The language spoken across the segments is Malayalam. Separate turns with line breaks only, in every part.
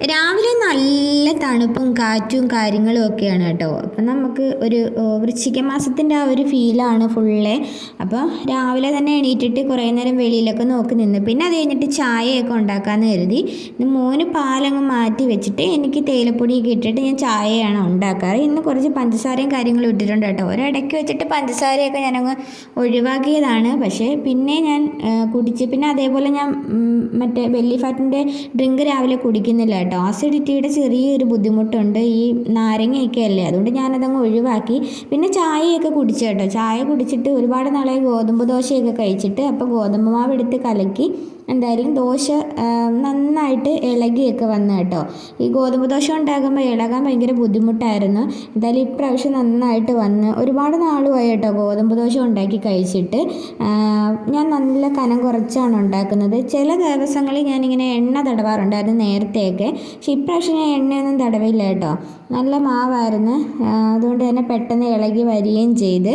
രാവിലെ നല്ല തണുപ്പും കാറ്റും കാര്യങ്ങളും ഒക്കെയാണ് കേട്ടോ. അപ്പം നമുക്ക് ഒരു വൃശ്ചിക മാസത്തിൻ്റെ ആ ഒരു ഫീലാണ് ഫുള്ളേ. അപ്പോൾ രാവിലെ തന്നെ എണീറ്റിട്ട് കുറേ നേരം വെളിയിലൊക്കെ നോക്കി നിന്ന്, പിന്നെ അത് കഴിഞ്ഞിട്ട് ചായയൊക്കെ ഉണ്ടാക്കാമെന്ന് കരുതി. മോന് പാലങ്ങ് മാറ്റി വെച്ചിട്ട് എനിക്ക് തേയിലപ്പൊടിയൊക്കെ ഇട്ടിട്ട് ഞാൻ ചായയാണ് ഉണ്ടാക്കാറ്. ഇന്ന് കുറച്ച് പഞ്ചസാരയും കാര്യങ്ങളും ഇട്ടിട്ടുണ്ട് കേട്ടോ. ഒരിടയ്ക്ക് വെച്ചിട്ട് പഞ്ചസാരയൊക്കെ ഞാനങ്ങ് ഒഴിവാക്കിയതാണ്, പക്ഷേ പിന്നെ ഞാൻ കുടിച്ച്. പിന്നെ അതേപോലെ ഞാൻ മറ്റേ ബെല്ലി ഫാറ്റിൻ്റെ ഡ്രിങ്ക് രാവിലെ കുടിക്കുന്നില്ല കേട്ടോ. ആസിഡിറ്റിയുടെ ചെറിയൊരു ബുദ്ധിമുട്ടുണ്ട്, ഈ നാരങ്ങയൊക്കെ അല്ലേ, അതുകൊണ്ട് ഞാനതങ്ങ് ഒഴിവാക്കി. പിന്നെ ചായയൊക്കെ കുടിച്ചു കേട്ടോ. ചായ കുടിച്ചിട്ട് ഒരുപാട് നാളായി ഗോതമ്പ് ദോശയൊക്കെ കഴിച്ചിട്ട്. അപ്പോൾ ഗോതമ്പ് മാവ് എടുത്ത് കലക്കി എന്തായാലും ദോശ നന്നായിട്ട് ഇളകിയൊക്കെ വന്നു കേട്ടോ. ഈ ഗോതമ്പ് ദോശ ഉണ്ടാക്കുമ്പോൾ ഇളകാൻ ഭയങ്കര ബുദ്ധിമുട്ടായിരുന്നു. എന്തായാലും ഇപ്രാവശ്യം നന്നായിട്ട് വന്ന്. ഒരുപാട് നാളുമായി കേട്ടോ ഗോതമ്പ് ദോശ ഉണ്ടാക്കി കഴിച്ചിട്ട്. ഞാൻ നല്ല കനം കുറച്ചാണ് ഉണ്ടാക്കുന്നത്. ചില ദിവസങ്ങളിൽ ഞാനിങ്ങനെ എണ്ണ തടവാറുണ്ടായിരുന്നു നേരത്തെയൊക്കെ, പക്ഷെ ഇപ്രാവശ്യം ഞാൻ എണ്ണയൊന്നും തടവില്ല കേട്ടോ. നല്ല മാവായിരുന്നു, അതുകൊണ്ട് തന്നെ പെട്ടെന്ന് ഇളകി വരികയും ചെയ്ത്.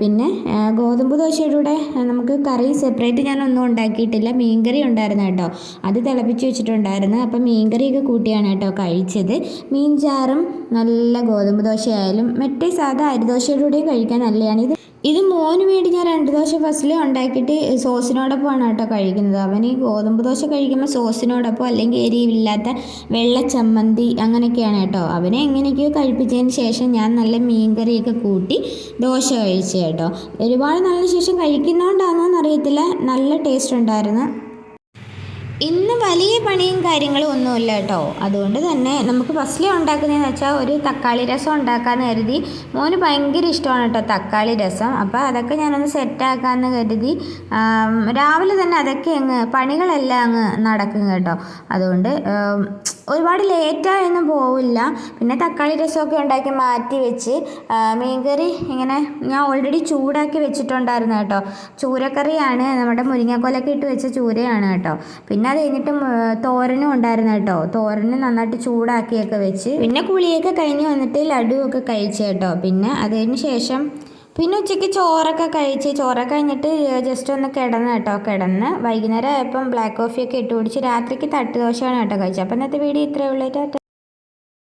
പിന്നെ ഗോതമ്പ് ദോശയുടെ കൂടെ നമുക്ക് കറി സെപ്പറേറ്റ് ഞാനൊന്നും ഉണ്ടാക്കിയിട്ടില്ല. മീൻകറി ഉണ്ടായിരുന്നു കേട്ടോ, അത് തിളപ്പിച്ച് വെച്ചിട്ടുണ്ടായിരുന്നു. അപ്പം മീൻകറിയൊക്കെ കൂട്ടിയാണ് കേട്ടോ കഴിച്ചത്. മീൻചാറും നല്ല ഗോതമ്പ് ദോശയായാലും മറ്റേ സാധാ അരിദോശയുടെ കൂടെയും കഴിക്കാൻ നല്ലതാണ്. ഇത് മോന് വേണ്ടി ഞാൻ 2 ദോശ ഫസ്റ്റിൽ ഉണ്ടാക്കിയിട്ട് സോസിനോടൊപ്പമാണ് കേട്ടോ കഴിക്കുന്നത്. അവൻ ഈ ഗോതമ്പ് ദോശ കഴിക്കുമ്പോൾ സോസിനോടൊപ്പം, അല്ലെങ്കിൽ എരിവില്ലാത്ത വെള്ള ചമ്മന്തി അങ്ങനെയൊക്കെയാണ് കേട്ടോ. അവനെ എങ്ങനെയൊക്കെയോ കഴിപ്പിച്ചതിന് ശേഷം ഞാൻ നല്ല മീൻകറിയൊക്കെ കൂട്ടി ദോശ കഴിച്ചു കേട്ടോ. ഒരുപാട് നാളിന് ശേഷം കഴിക്കുന്നതുകൊണ്ടാണോ എന്നറിയത്തില്ല, നല്ല ടേസ്റ്റ് ഉണ്ടായിരുന്നു. ഇന്ന് വലിയ പണിയും കാര്യങ്ങളും ഒന്നുമില്ല കേട്ടോ. അതുകൊണ്ട് തന്നെ നമുക്ക് ഫസ്റ്റിൽ ഉണ്ടാക്കുന്നതെന്ന് വെച്ചാൽ ഒരു തക്കാളി രസം ഉണ്ടാക്കാമെന്ന് കരുതി. മോന് ഭയങ്കര ഇഷ്ടമാണ് കേട്ടോ തക്കാളി രസം. അപ്പോൾ അതൊക്കെ ഞാനൊന്ന് സെറ്റാക്കാമെന്ന് കരുതി. രാവിലെ തന്നെ അതൊക്കെ പണികളെല്ലാം അങ്ങ് നടക്കും കേട്ടോ. അതുകൊണ്ട് ഒരുപാട് ലേറ്റായൊന്നും പോവില്ല. പിന്നെ തക്കാളി രസമൊക്കെ ഉണ്ടാക്കി മാറ്റി വെച്ച് മീൻകറി ഇങ്ങനെ ഞാൻ ഓൾറെഡി ചൂടാക്കി വെച്ചിട്ടുണ്ടായിരുന്നു കേട്ടോ. ചൂരക്കറിയാണ്, നമ്മുടെ മുരിങ്ങക്കോലൊക്കെ ഇട്ട് വെച്ച ചൂരയാണ് കേട്ടോ. പിന്നെ അത് കഴിഞ്ഞിട്ട് തോരനും ഉണ്ടായിരുന്നു കേട്ടോ. തോരനും നന്നായിട്ട് ചൂടാക്കിയൊക്കെ വെച്ച്, പിന്നെ കുളിയൊക്കെ കഴിഞ്ഞ് വന്നിട്ട് ലഡുവൊക്കെ കഴിച്ചു കേട്ടോ. പിന്നെ അതിന് ശേഷം പിന്നെ ഉച്ചയ്ക്ക് ചോറൊക്കെ കഴിച്ച്, ചോറൊക്കെ കഴിഞ്ഞിട്ട് ജസ്റ്റ് ഒന്ന് കിടന്ന് കേട്ടോ. കിടന്ന് വൈകുന്നേരം ആയപ്പം ബ്ലാക്ക് കോഫിയൊക്കെ ഇട്ട് കുടിച്ച് രാത്രിക്ക് തട്ട് ദോശയാണ് കേട്ടോ കഴിച്ചത്. അപ്പം ഇന്നത്തെ വീഡിയോ ഇത്രയേ ഉള്ളൂ.